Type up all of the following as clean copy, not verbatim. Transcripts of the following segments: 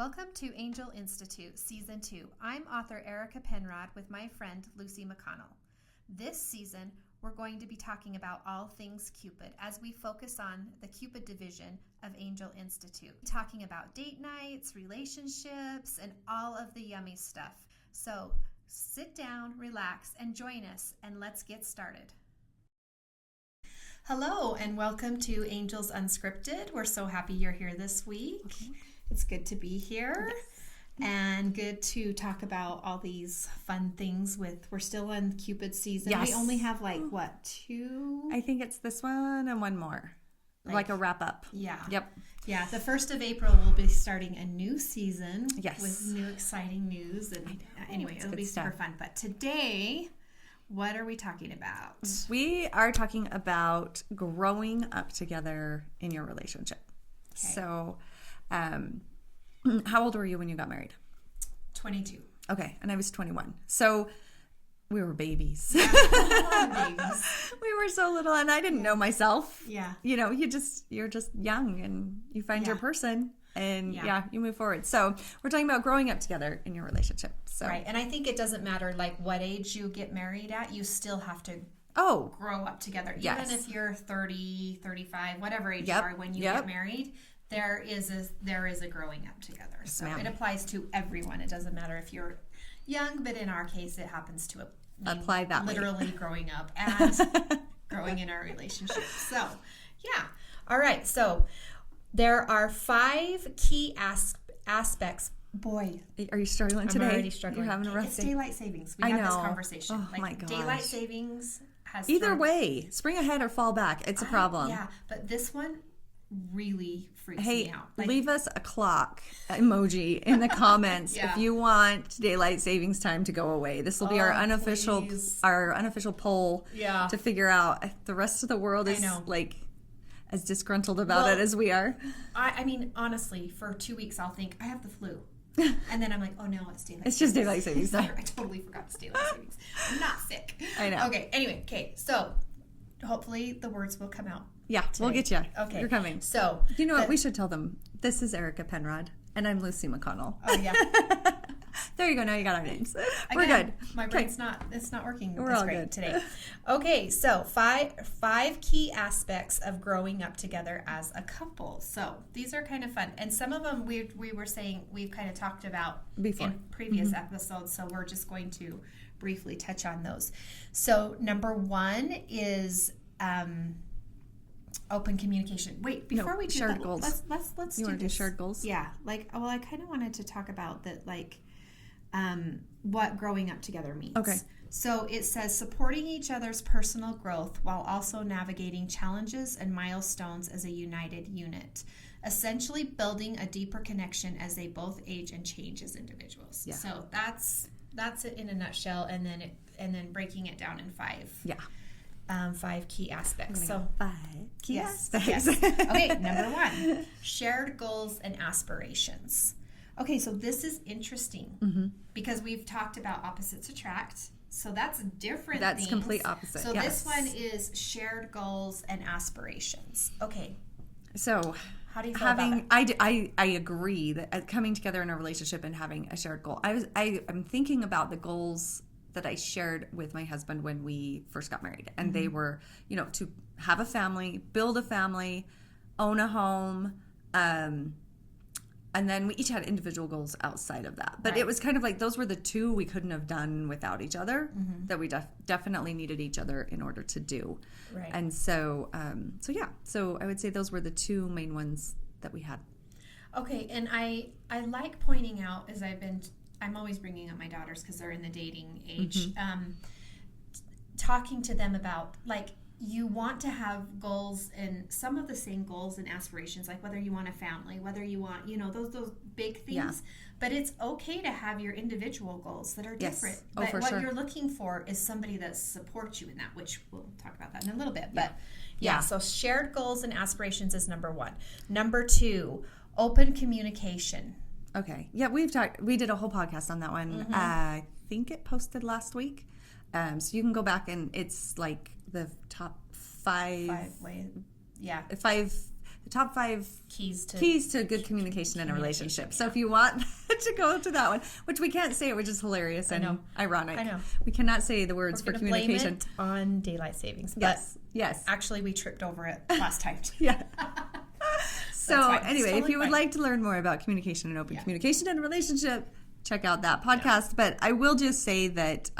Welcome to Angel Institute Season 2. I'm author Erica Penrod with my friend Lucy McConnell. This season, we're going to be talking about all things Cupid as we focus on the Cupid division of Angel Institute. Talking about date nights, relationships, and all of the yummy stuff. So sit down, relax, and join us, and let's get started. Hello, and welcome to Angels Unscripted. We're so happy you're here this week. It's good to be here and good to talk about all these fun things we're still in Cupid season. Yes. We only have two? I think it's this one and one more. Like a wrap up. Yeah. Yep. Yeah, the 1st of April we'll be starting a new season with new exciting news. And anyway, it'll be super fun. But today, what are we talking about? We are talking about growing up together in your relationship. Okay. So, how old were you when you got married? 22. Okay, and I was 21. So we were babies. Yeah, babies. We were so little, and I didn't know myself. Yeah. You know, you're just young, and you find your person, and you move forward. So we're talking about growing up together in your relationship. So right, and I think it doesn't matter what age you get married at. You still have to grow up together. Even if you're 30, 35, whatever age you are when you get married. There is a growing up together. So it applies to everyone. It doesn't matter if you're young, but in our case, it happens to apply that literally growing up and growing in our relationship. So, yeah. All right. So there are 5 key aspects. Boy, are you struggling today? I'm already struggling. You're having a rough It's day. daylight savings. We had this conversation. Oh my gosh. Daylight savings has either way, spring ahead or fall back. It's a problem. Yeah, but this one really freaks me out. Leave us a clock emoji in the comments if you want daylight savings time to go away. This will be our unofficial poll to figure out if the rest of the world is as disgruntled about it as we are. I mean, honestly, for 2 weeks I'll think I have the flu. And then I'm like, oh no, it's daylight savings. It's just daylight savings time. I totally forgot it's daylight savings. I'm not sick. I know. Okay, so hopefully the words will come out. Yeah, today. We'll get you. Okay. You're coming. So, you know what? We should tell them. This is Erica Penrod, and I'm Lucy McConnell. Oh, yeah. There you go. Now you got our names. We're Again, good. My brain's not working. We're all good today. Okay, so five key aspects of growing up together as a couple. So these are kind of fun. And some of them we were saying we've kind of talked about before in previous episodes. So we're just going to briefly touch on those. So number 1 is open communication. Wait, before we do shared that, goals. Let's you do want to this. do shared goals? Yeah, I kind of wanted to talk about that, what growing up together means. Okay. So it says supporting each other's personal growth while also navigating challenges and milestones as a united unit. Essentially building a deeper connection as they both age and change as individuals. Yeah. So that's it in a nutshell, and then breaking it down in 5. Yeah. 5 key aspects. So 5 key aspects. Yes. Okay, number 1, shared goals and aspirations. Okay, so this is interesting because we've talked about opposites attract. So that's different. That's complete opposite. So this one is shared goals and aspirations. Okay. So how do you feel about that? I agree that coming together in a relationship and having a shared goal. I'm thinking about the goals that I shared with my husband when we first got married. And they were, to have a family, build a family, own a home. And then we each had individual goals outside of that. But it was kind of like those were the 2 we couldn't have done without each other, that we definitely needed each other in order to do. Right. And so I would say those were the 2 main ones that we had. Okay, and I like pointing out, as I'm always bringing up my daughters because they're in the dating age, talking to them about you want to have goals and some of the same goals and aspirations, like whether you want a family, whether you want, those big things, but it's okay to have your individual goals that are different. But what you're looking for is somebody that supports you in that, which we'll talk about that in a little bit. But so shared goals and aspirations is number 1. Number 2, open communication. Okay. Yeah, we did a whole podcast on that one. I think it posted last week. So you can go back and it's like the top 5 ways. Yeah. 5 top 5 keys to good communication in a relationship. Yeah. So if you want to go to that one, which we can't say it, which is hilarious and ironic. I know. We cannot say the words for communication. Blame it on daylight savings. Yes. Actually, we tripped over it last time. Yeah. So anyway, if you would like to learn more about communication and open communication in a relationship, check out that podcast. Yeah. But I will just say that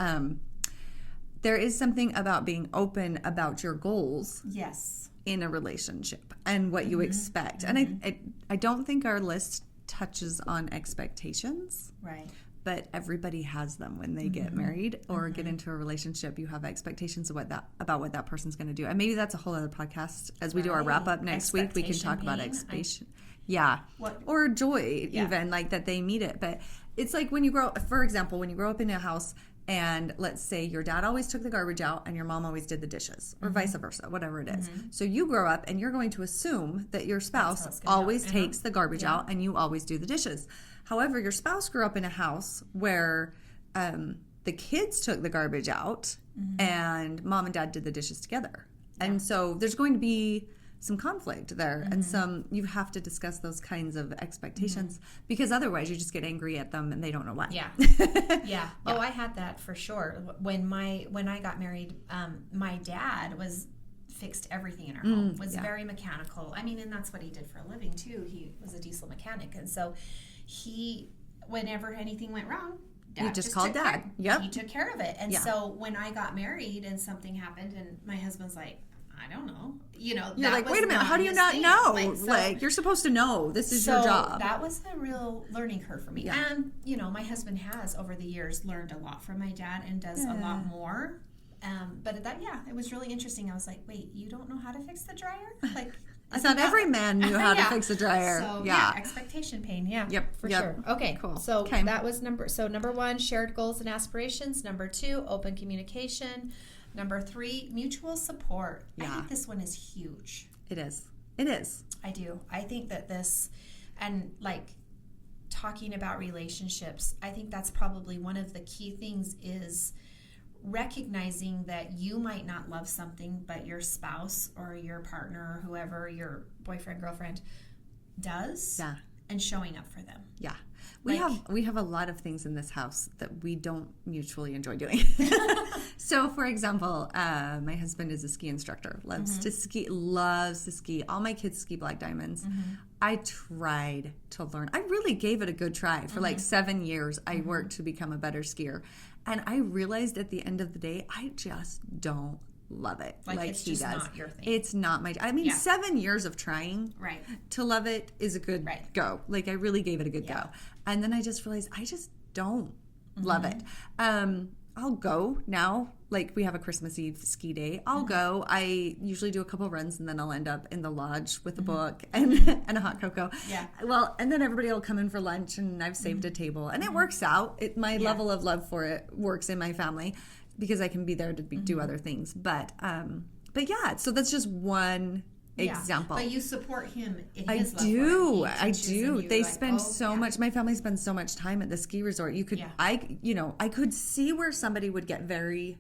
there is something about being open about your goals. Yes. In a relationship and what you expect. And I don't think our list touches on expectations. Right. But everybody has them when they get married or get into a relationship. You have expectations of about what that person's going to do. And maybe that's a whole other podcast. As we do our wrap up next week, we can talk about expectation. Or joy even, like that they meet it. But it's like when you grow, for example, when you grow up in a house and let's say your dad always took the garbage out and your mom always did the dishes or vice versa, whatever it is. So you grow up and you're going to assume that your spouse always takes the garbage out and you always do the dishes. However, your spouse grew up in a house where the kids took the garbage out and mom and dad did the dishes together. Yeah. And so there's going to be some conflict there and you have to discuss those kinds of expectations because otherwise you just get angry at them and they don't know why. Yeah. Oh, I had that for sure. When I got married, my dad fixed everything in our home, was very mechanical. I mean, and that's what he did for a living too. He was a diesel mechanic. And so whenever anything went wrong, Dad just called Dad. He took care of it. And so when I got married and something happened and my husband's like, I don't know. You're like, wait a minute, how do you not know? Like, you're supposed to know. This is your job. That was a real learning curve for me. Yeah. And, my husband has, over the years, learned a lot from my dad and does a lot more. But it was really interesting. I was like, wait, you don't know how to fix the dryer? Like, I thought every man knew how to fix a dryer. So, expectation pain. Yeah. Yep. For sure. Okay. Cool. So that was number 1, shared goals and aspirations. Number 2, open communication. Number 3, mutual support. Yeah. I think this one is huge. It is. I do. I think that this, and like talking about relationships, I think that's probably one of the key things is recognizing that you might not love something, but your spouse or your partner or whoever, your boyfriend, girlfriend, does. Yeah. And showing up for them. Yeah. We have a lot of things in this house that we don't mutually enjoy doing. So, for example, my husband is a ski instructor, loves to ski. All my kids ski black diamonds. I tried to learn. I really gave it a good try. For like 7 years, I worked to become a better skier. And I realized at the end of the day, I just don't love it like it's he just does. Not your thing. It's not my. 7 years of trying to love it is a good go. Like I really gave it a good go, and then I just realized I just don't love it. I'll go now. Like we have a Christmas Eve ski day. I'll go. I usually do a couple runs and then I'll end up in the lodge with a book and a hot cocoa. Yeah. Well, and then everybody will come in for lunch and I've saved a table and it works out. My level of love for it works in my family because I can be there to do other things. But yeah, so that's just one example. But you support him in I his do. love for it. I do. They spend so much. My family spends so much time at the ski resort. I could see where somebody would get very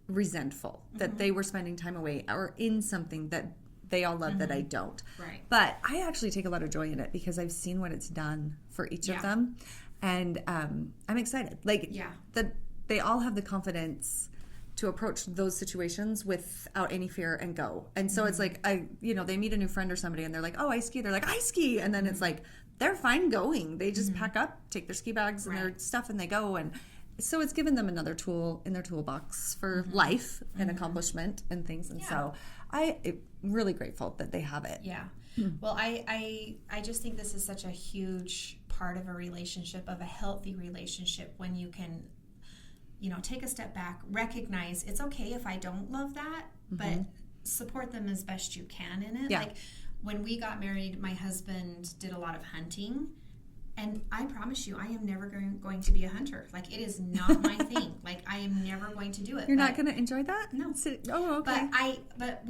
resentful that they were spending time away or in something that they all love that I don't. Right. But I actually take a lot of joy in it because I've seen what it's done for each of them, and I'm excited. That they all have the confidence to approach those situations without any fear and go. And so it's like, they meet a new friend or somebody and they're like, oh, I ski. They're like, I ski. And then it's like, they're fine going. They just pack up, take their ski bags and their stuff and they go. And so it's given them another tool in their toolbox for life and accomplishment and things. And so I'm really grateful that they have it. Yeah. Well, I just think this is such a huge part of a relationship, of a healthy relationship, when you can take a step back, recognize it's okay if I don't love that, but support them as best you can in it. Yeah. Like when we got married, my husband did a lot of hunting, and I promise you, I am never going to be a hunter. Like it is not my thing. Like I am never going to do it. You're not going to enjoy that? No. Oh, okay. But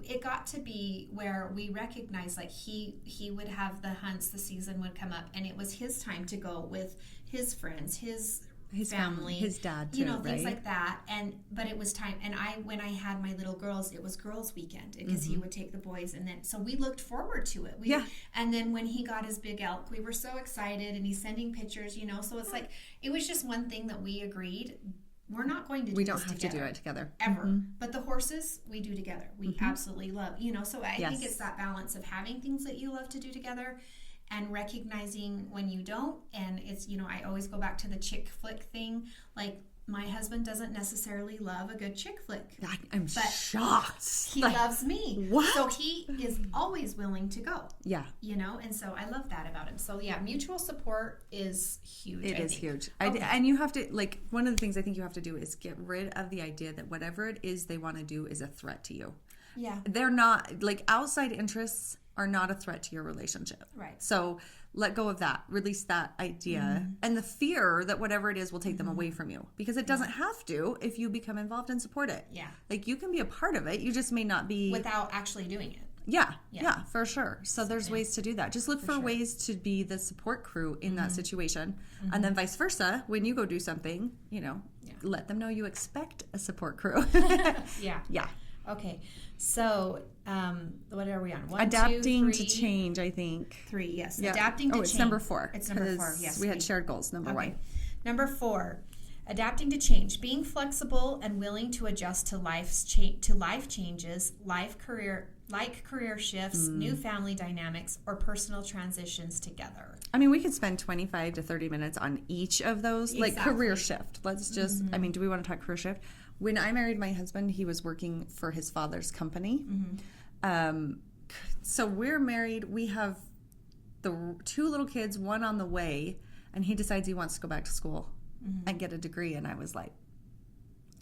it got to be where we recognized like he would have the hunts, the season would come up, and it was his time to go with his friends, his his family, his dad too, you know, things right? like that. But it was time, and when I had my little girls, it was girls' weekend because he would take the boys, and then so we looked forward to it. And then when he got his big elk, we were so excited, and he's sending pictures, you know. So it's like it was just one thing that we agreed. We're not going to do we don't this have together, to do it together ever. But the horses we do together. We absolutely love, you know. So I think it's that balance of having things that you love to do together and recognizing when you don't. And it's, you know, I always go back to the chick flick thing. Like, my husband doesn't necessarily love a good chick flick. I'm shocked. He loves me. What? So he is always willing to go. Yeah. You know, and so I love that about him. So yeah, mutual support is huge. It is huge. Okay. And you have to, like, one of the things I think you have to do is get rid of the idea that whatever it is they want to do is a threat to you. Yeah. They're not, like, outside interests are not a threat to your relationship. Right. So let go of that. Release that idea and the fear that whatever it is will take them away from you, because it doesn't have to if you become involved and support it. Yeah. Like, you can be a part of it. You just may not be without actually doing it. Yeah, for sure. So there's ways to do that. Just look for ways to be the support crew in that situation. And then vice versa, when you go do something, you know, let them know you expect a support crew. Yeah. Okay. So, what are we on? 1, Adapting 2, 3, to change, I think. 3, yes. Yeah. Adapting to change. It's number 4. It's number 4, yes. We had shared goals, number 1. Number 4, adapting to change. Being flexible and willing to adjust to life changes, career shifts, new family dynamics, or personal transitions together. I mean, we could spend 25 to 30 minutes on each of those. Like, career shift. Let's just, I mean, do we want to talk career shift? When I married my husband, he was working for his father's company. So we're married. We have the 2 little kids, one on the way, and he decides he wants to go back to school and get a degree. And I was like,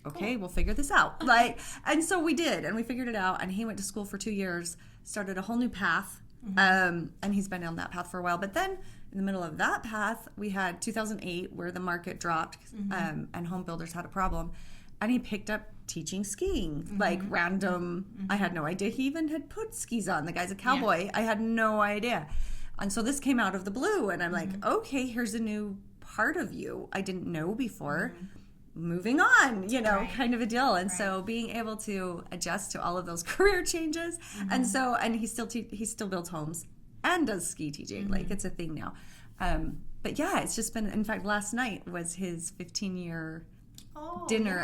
okay, we'll figure this out. Like, and so we did, and we figured it out. And he went to school for 2 years, started a whole new path, and he's been on that path for a while. But then in the middle of that path, we had 2008 where the market dropped, and home builders had a problem. And he picked up teaching skiing, like random. I had no idea he even had put skis on. The guy's a cowboy. I had no idea. And so this came out of the blue, and I'm like, okay, here's a new part of you I didn't know before. Moving on, you know, kind of a deal. And so being able to adjust to all of those career changes. And so, and he still builds homes and does ski teaching. Like, it's a thing now. But yeah, it's just been, in fact, last night was his 15-year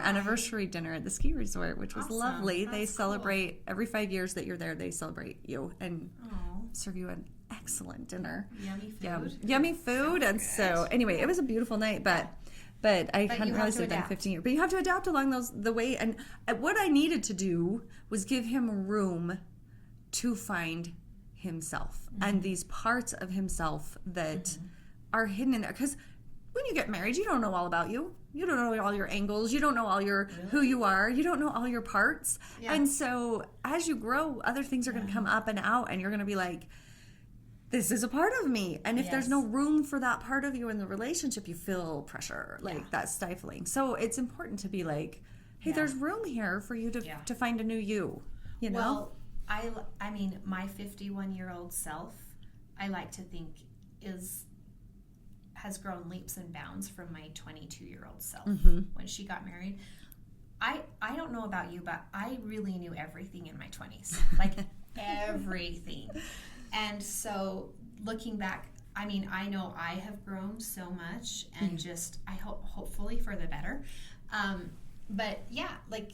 anniversary dinner at the ski resort, which was lovely. They celebrate every 5 years that you're there. They celebrate you and serve you an excellent dinner. Yummy food. Yummy food. And so anyway, it was a beautiful night, but I hadn't realized it had been 15 years. But you have to adapt along the way. And what I needed to do was give him room to find himself and these parts of himself that are hidden in there. Because when you get married, you don't know all about you. You don't know all your angles. You don't know all your who you are. You don't know all your parts. Yeah. And so as you grow, other things are going to come up and out, and you're going to be like, this is a part of me. And if there's no room for that part of you in the relationship, you feel pressure, like that's stifling. So it's important to be like, hey, there's room here for you to find a new you, you know? Well, I mean, my 51-year-old self, I like to think has grown leaps and bounds from my 22-year-old self when she got married. I don't know about you, but I really knew everything in my 20s, like everything. And so looking back, I mean, I know I have grown so much, and just I hopefully for the better. But yeah, like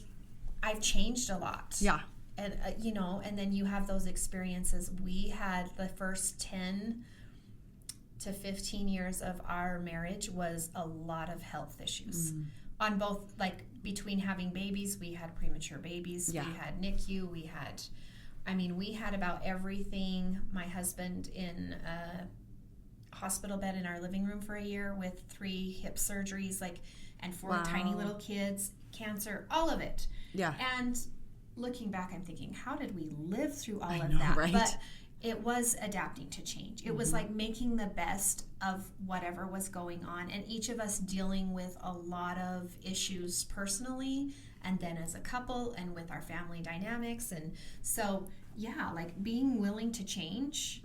I've changed a lot. Yeah. And you know, and then you have those experiences. We had the first 10 to 15 years of our marriage was a lot of health issues on both, like between having babies. We had premature babies. We had NICU. We had about everything. My husband in a hospital bed in our living room for a year with 3 hip surgeries, and 4 tiny little kids, cancer, all of it. Yeah. And looking back, I'm thinking, how did we live through all of that? Right? But it was adapting to change. It was like making the best of whatever was going on, and each of us dealing with a lot of issues personally, and then as a couple, and with our family dynamics. And so, yeah, like being willing to change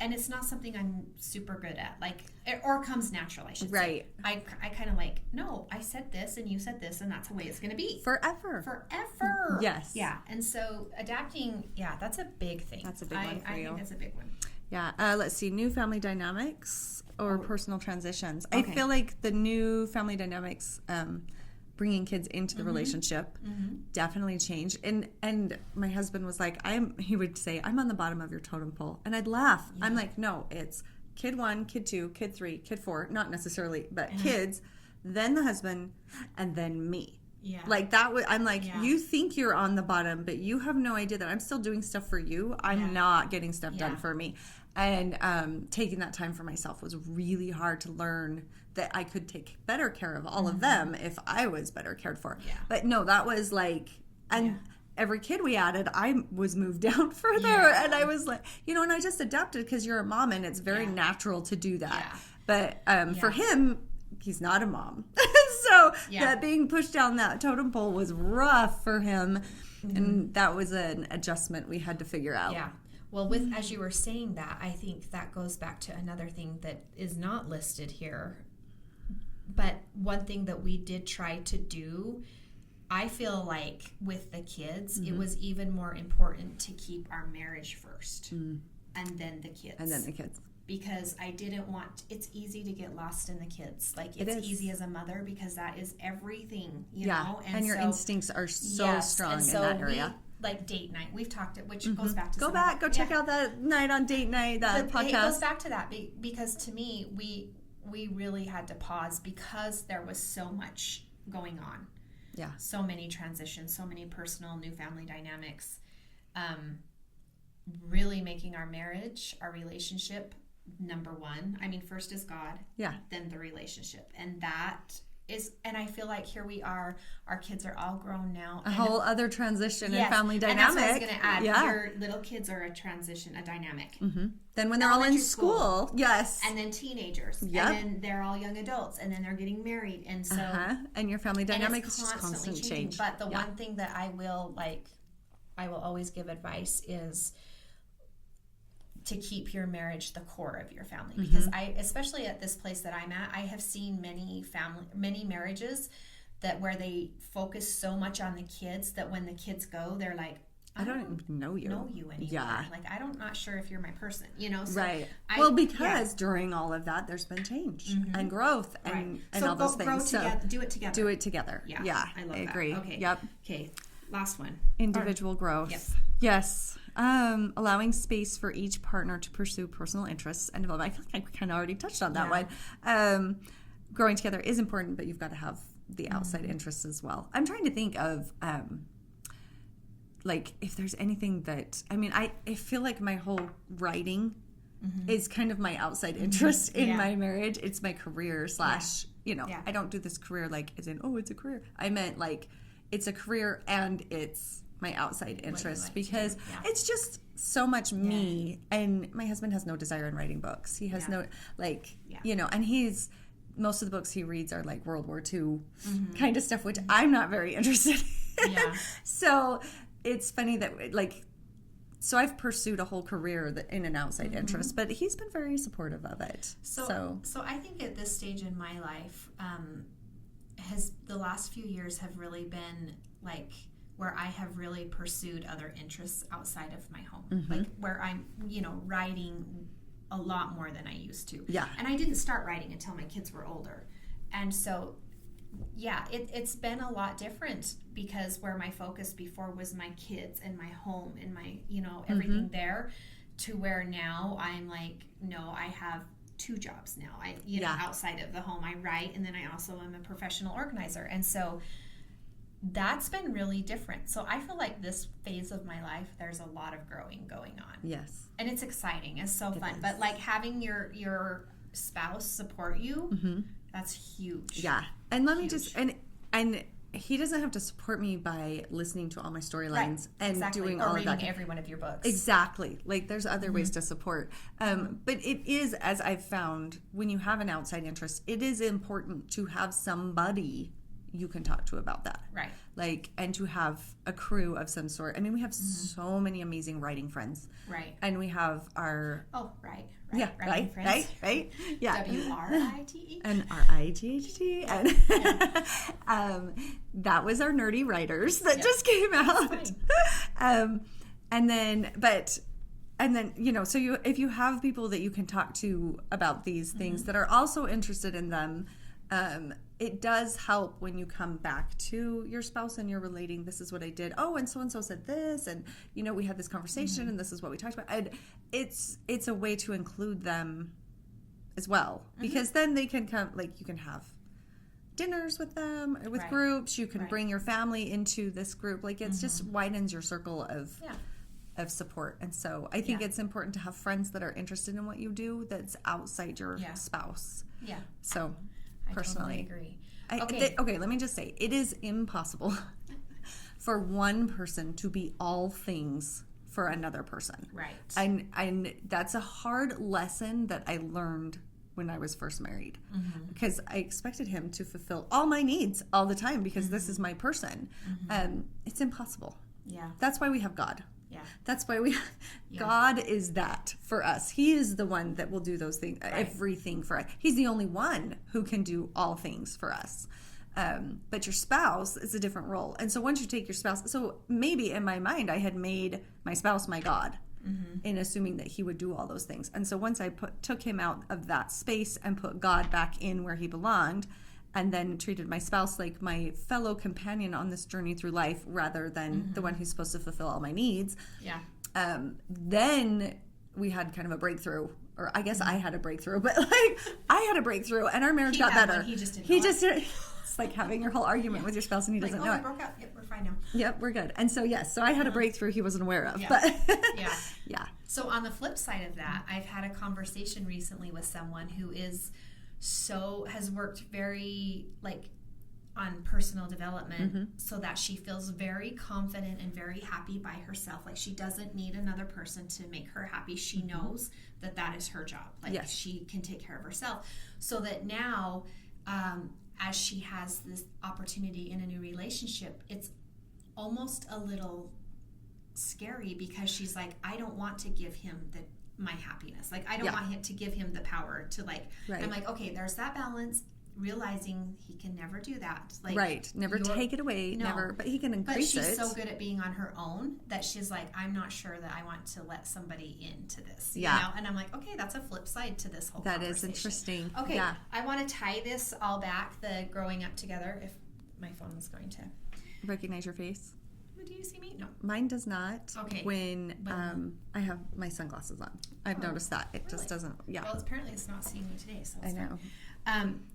and it's not something I'm super good at, like, or comes natural, I should right. say. I kind of like, no, I said this and you said this, and that's the way it's going to be. Forever. Yes. Yeah. And so adapting, that's a big thing. That's a big one for you. I think that's a big one. Yeah. Let's see. New family dynamics or personal transitions. Okay. I feel like the new family dynamics, bringing kids into the relationship definitely changed. And my husband was like, he would say, I'm on the bottom of your totem pole. And I'd laugh. I'm like, no, it's kid 1, kid 2, kid 3, kid 4, not necessarily, but kids, then the husband, and then me. Yeah. Like that I'm like, you think you're on the bottom, but you have no idea that I'm still doing stuff for you. I'm not getting stuff done for me. And taking that time for myself was really hard to learn that I could take better care of all of them if I was better cared for. Yeah. But no, that was like, and every kid we added, I was moved down further. Yeah. And I was like, and I just adapted because you're a mom and it's very natural to do that. Yeah. But for him, he's not a mom. So that being pushed down that totem pole was rough for him. And that was an adjustment we had to figure out. Yeah. Well, as you were saying that, I think that goes back to another thing that is not listed here. But one thing that we did try to do, I feel like with the kids, it was even more important to keep our marriage first and then the kids. Because I didn't want, it's easy to get lost in the kids. Like, it's easy as a mother because that is everything, you know? And your instincts are so strong in that area. Like date night, we've talked it, which goes back to go check out that night on date night, that podcast. It goes back to that because to me, we really had to pause because there was so much going on. Yeah. So many transitions, so many personal new family dynamics. Really making our marriage, our relationship, number one. I mean, first is God. Yeah. Then the relationship. And I feel like here we are, our kids are all grown now. A whole other transition in family dynamic. And that's what I was going to add. Yeah. Your little kids are a transition, a dynamic. Mm-hmm. Then when they're all in school. Yes. And then teenagers. Yep. And then they're all young adults. And then they're getting married. And so. And your family dynamic is just constantly changing. But the one thing that I will always give advice is to keep your marriage the core of your family, because especially at this place that I'm at, I have seen many marriages where they focus so much on the kids that when the kids go, they're like, I don't know you anymore. Yeah. Like, I'm not sure if you're my person, So right. Because during all of that, there's been change and growth and all those things. So do it together. Do it together. Yeah. I love that. Agree. Okay. Yep. Okay. Last one. Individual growth. Yes. Allowing space for each partner to pursue personal interests and development. I feel like I kind of already touched on that one. Growing together is important, but you've got to have the outside interests as well. I'm trying to think of, if there's anything that, I feel like my whole writing is kind of my outside interest in my marriage. It's my career / I don't do this career as in, it's a career. I meant it's a career and it's my outside interest because it's just so much me. And my husband has no desire in writing books. He has no, and most of the books he reads are World War II kind of stuff, which I'm not very interested in. Yeah. So it's funny that so I've pursued a whole career in an outside interest, but he's been very supportive of it. So I think at this stage in my life, the last few years have really been where I have really pursued other interests outside of my home, where I'm, writing a lot more than I used to. Yeah. And I didn't start writing until my kids were older. And so, it's been a lot different because where my focus before was my kids and my home and my, everything there, to where now I'm no, I have 2 jobs now. Outside of the home, I write, and then I also am a professional organizer. And so that's been really different. So I feel like this phase of my life, there's a lot of growing going on. Yes. And it's exciting. It's so fun. But having your spouse support you, that's huge. Yeah. And let me just, and he doesn't have to support me by listening to all my storylines and doing all of that. Or reading every one of your books. Exactly. There's other ways to support. But it is, as I've found, when you have an outside interest, it is important to have somebody, you can talk to about that. Right. Like, and to have a crew of some sort. I mean, we have so many amazing writing friends. Right. And we have our... Oh, right. Yeah, writing friends. Right. Yeah. WRITE. And RIGHT. And that was our nerdy writers that just came out. And then, you know, so if you have people that you can talk to about these things that are also interested in them, it does help when you come back to your spouse and you're relating, this is what I did. Oh, and so said this. And, you know, we had this conversation and this is what we talked about. And it's a way to include them as well. Because then they can come, like, you can have dinners with them, with groups. You can bring your family into this group. Like, it's just widens your circle of support. And so I think it's important to have friends that are interested in what you do that's outside your spouse. Yeah. So personally, I totally agree. Okay, let me just say, it is impossible for one person to be all things for another person. Right. And that's a hard lesson that I learned when I was first married. Because I expected him to fulfill all my needs all the time because this is my person. It's impossible. Yeah. That's why we have God. Yeah. That's why God is that for us. He is the one that will do those things, everything for us. He's the only one who can do all things for us. But your spouse is a different role. And so once you take your spouse, so maybe in my mind I had made my spouse my God in assuming that he would do all those things. And so once I took him out of that space and put God back in where he belonged, and then treated my spouse like my fellow companion on this journey through life rather than the one who's supposed to fulfill all my needs. Yeah. Then we had kind of a breakthrough, or I guess I had a breakthrough, but like I had a breakthrough and our marriage got better. He just didn't know it. It's like having your whole argument with your spouse and he doesn't know it. We broke up. Yep, we're fine now. Yep, we're good. And so, yes, so I had a breakthrough he wasn't aware of. Yeah. But Yeah. So on the flip side of that, I've had a conversation recently with someone who has worked very on personal development so that she feels very confident and very happy by herself. Like she doesn't need another person to make her happy. She knows that is her job. She can take care of herself. So that now, as she has this opportunity in a new relationship, it's almost a little scary because she's like, I don't want to give him my happiness. Like I don't want him to give him the power to I'm like, okay, there's that balance, realizing he can never do that. Never take it away, never, but he can increase it. But she's so good at being on her own that she's like, I'm not sure that I want to let somebody into this. You know? And I'm like, okay, that's a flip side to this whole conversation. That is interesting. Okay, I want to tie this all back, the growing up together, if my phone is going to recognize your face. Do you see me? No. Mine does not. Okay. When I have my sunglasses on. I've noticed that. It just doesn't. Yeah. Well, apparently it's not seeing me today, so I know.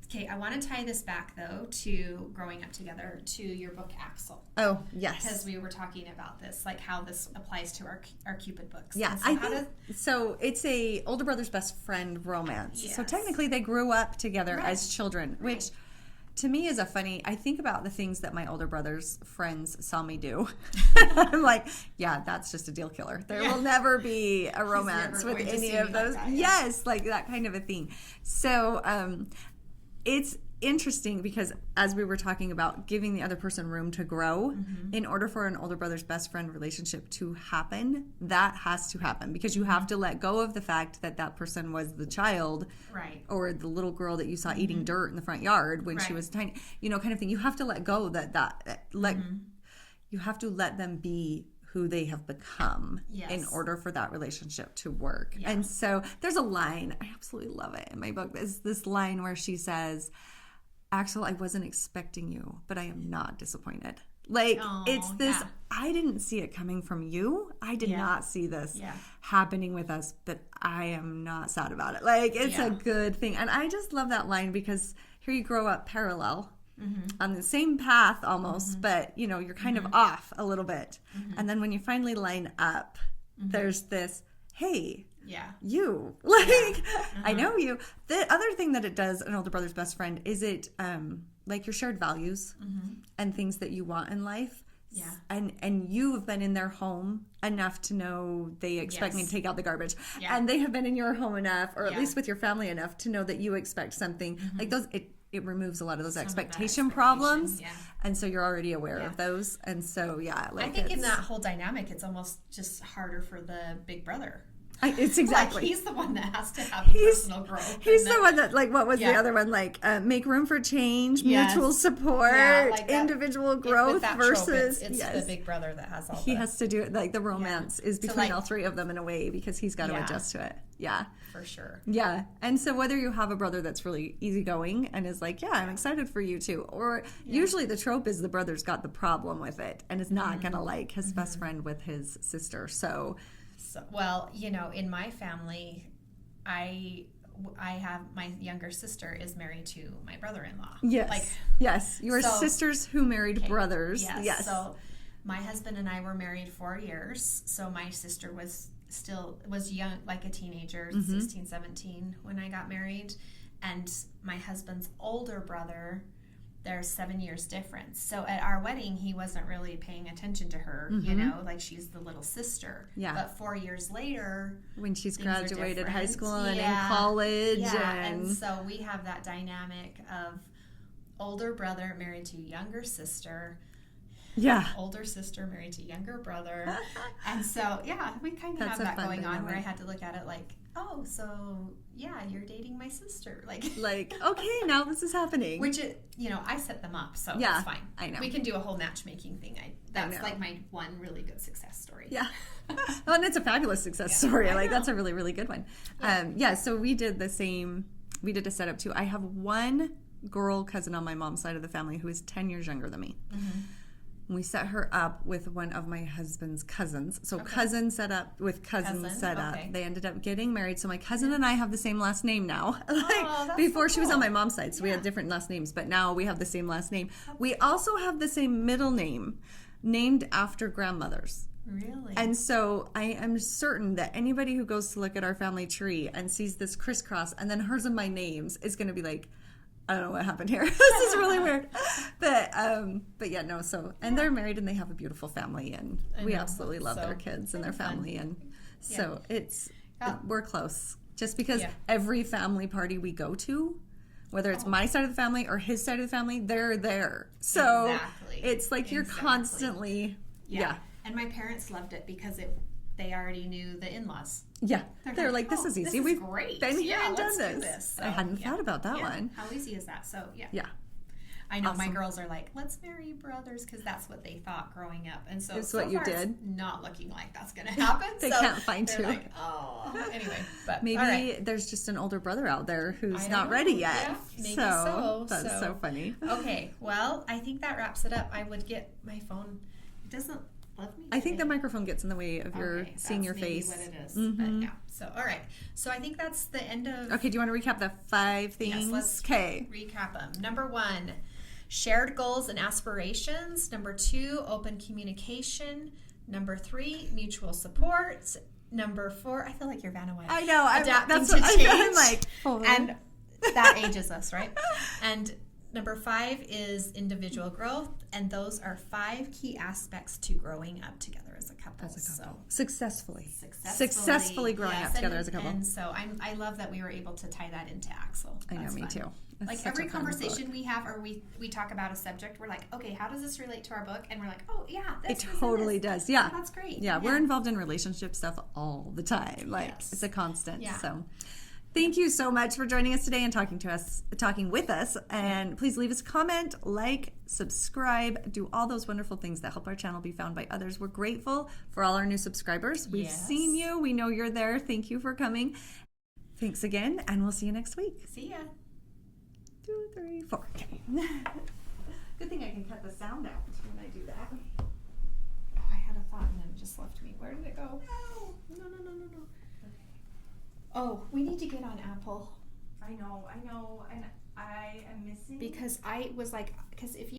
Okay, I want to tie this back, though, to growing up together, to your book, Axel. Oh, yes. Because we were talking about this, like how this applies to our Cupid books. Yeah, so it's a older brother's best friend romance. Yes. So technically they grew up together as children, which... to me is I think about the things that my older brother's friends saw me do. I'm like, yeah, that's just a deal killer. There will never be a romance with any of those. Yes, like that kind of a thing. So it's interesting because as we were talking about giving the other person room to grow, in order for an older brother's best friend relationship to happen, that has to happen because you have to let go of the fact that person was the child or the little girl that you saw eating dirt in the front yard when she was tiny, kind of thing. You have to let go you have to let them be who they have become in order for that relationship to work. And so there's a line, I absolutely love it in my book. There's this line where she says, Axel, I wasn't expecting you, but I am not disappointed. It's this, I didn't see it coming from you. I did not see this happening with us, but I am not sad about it. It's a good thing. And I just love that line because here you grow up parallel on the same path almost, but, you're kind of off a little bit. And then when you finally line up, there's this, hey, you I know you. The other thing that it does, an older brother's best friend, is it your shared values and things that you want in life. And you have been in their home enough to know they expect me to take out the garbage. And they have been in your home enough, or at least with your family enough to know that you expect something. Like those, it removes a lot of those expectation problems. Yeah. And so you're already aware of those. And so, yeah. I think in that whole dynamic, it's almost just harder for the big brother. It's exactly. Like, he's the one that has to have the personal growth. He's the one that, like, what was the other one? Like, make room for change, mutual support, like individual growth versus... Trope, it's the big brother that has all He has to do it. Like, the romance is between all three of them in a way because he's got to adjust to it. Yeah. For sure. Yeah. And so whether you have a brother that's really easygoing and is like, yeah, I'm excited for you too. Or usually the trope is the brother's got the problem with it and is not going to like his best friend with his sister. So, well, you know, in my family, I have my younger sister is married to my brother-in-law. Yes. Like, yes. Your sisters who married brothers. Yes. So my husband and I were married 4 years. So my sister was young, like a teenager, 16, 17 when I got married. And my husband's older brother, there's 7 years difference. So at our wedding, he wasn't really paying attention to her, you know, like she's the little sister. Yeah. But 4 years later, when she's graduated high school and in college. And so we have that dynamic of older brother married to younger sister. Yeah. Older sister married to younger brother. And so, we kind of have that going on where I had to look at it like, oh, so, you're dating my sister. Like, okay, now this is happening. Which, I set them up, so it's fine. I know. We can do a whole matchmaking thing. That's like my one really good success story. Yeah. Well, and it's a fabulous success story. Like, that's a really, really good one. So we did the same. We did a setup, too. I have one girl cousin on my mom's side of the family who is 10 years younger than me. Mm-hmm. We set her up with one of my husband's cousins. So cousin set up with cousin set up. They ended up getting married. So my cousin and I have the same last name now. Before she was on my mom's side, so we had different last names. But now we have the same last name. We also have the same middle name, named after grandmothers. Really? And so I am certain that anybody who goes to look at our family tree and sees this crisscross and then hers and my names is going to be like, I don't know what happened here. This is really weird. But yeah, no, so, and they're married and they have a beautiful family and we absolutely love their kids and their family. And so we're close. Just because every family party we go to, whether it's my side of the family or his side of the family, they're there. So it's like you're constantly, And my parents loved it because they already knew the in-laws. Yeah. They're like, this is easy. We've great. been here and done this. So, I hadn't thought about that one. How easy is that? So, Yeah. I know my girls are like, let's marry brothers because that's what they thought growing up. And so, it's what you did. It's not looking like that's going to happen. They can't find you. Like, oh. Anyway. But maybe there's just an older brother out there who's not ready yet. Yeah, maybe so. That's so funny. Okay. Well, I think that wraps it up. I would get my phone. It doesn't love me today. I think the microphone gets in the way of your seeing your face. That's maybe what it is. Mm-hmm. But so, all right. So I think that's the end of... Okay, do you want to recap the 5 things? Yes, let's recap them. Number 1, shared goals and aspirations. Number 2, open communication. Number 3, mutual support. Number 4, I feel like you're Vanna White. I know. Adapting to change. I'm like, and that ages us, right? And number 5 is individual growth, and those are 5 key aspects to growing up together as a couple. So successfully growing up together as a couple. And so I love that we were able to tie that into Axel. I know, me too. Like every conversation we have, or we talk about a subject, we're like, okay, how does this relate to our book? And we're like, oh yeah, it totally does. Yeah, that's great. Yeah, we're involved in relationship stuff all the time. Like it's a constant. Yeah. So. Thank you so much for joining us today and talking with us. And please leave us a comment, like, subscribe, do all those wonderful things that help our channel be found by others. We're grateful for all our new subscribers. We've seen you. We know you're there. Thank you for coming. Thanks again, and we'll see you next week. See ya. 2, 3, 4. Okay. Good thing I can cut the sound out when I do that. Oh, I had a thought and then it just left me. Where did it go? No. Oh, we need to get on Apple. I know, and I am missing. Because I was like, because if you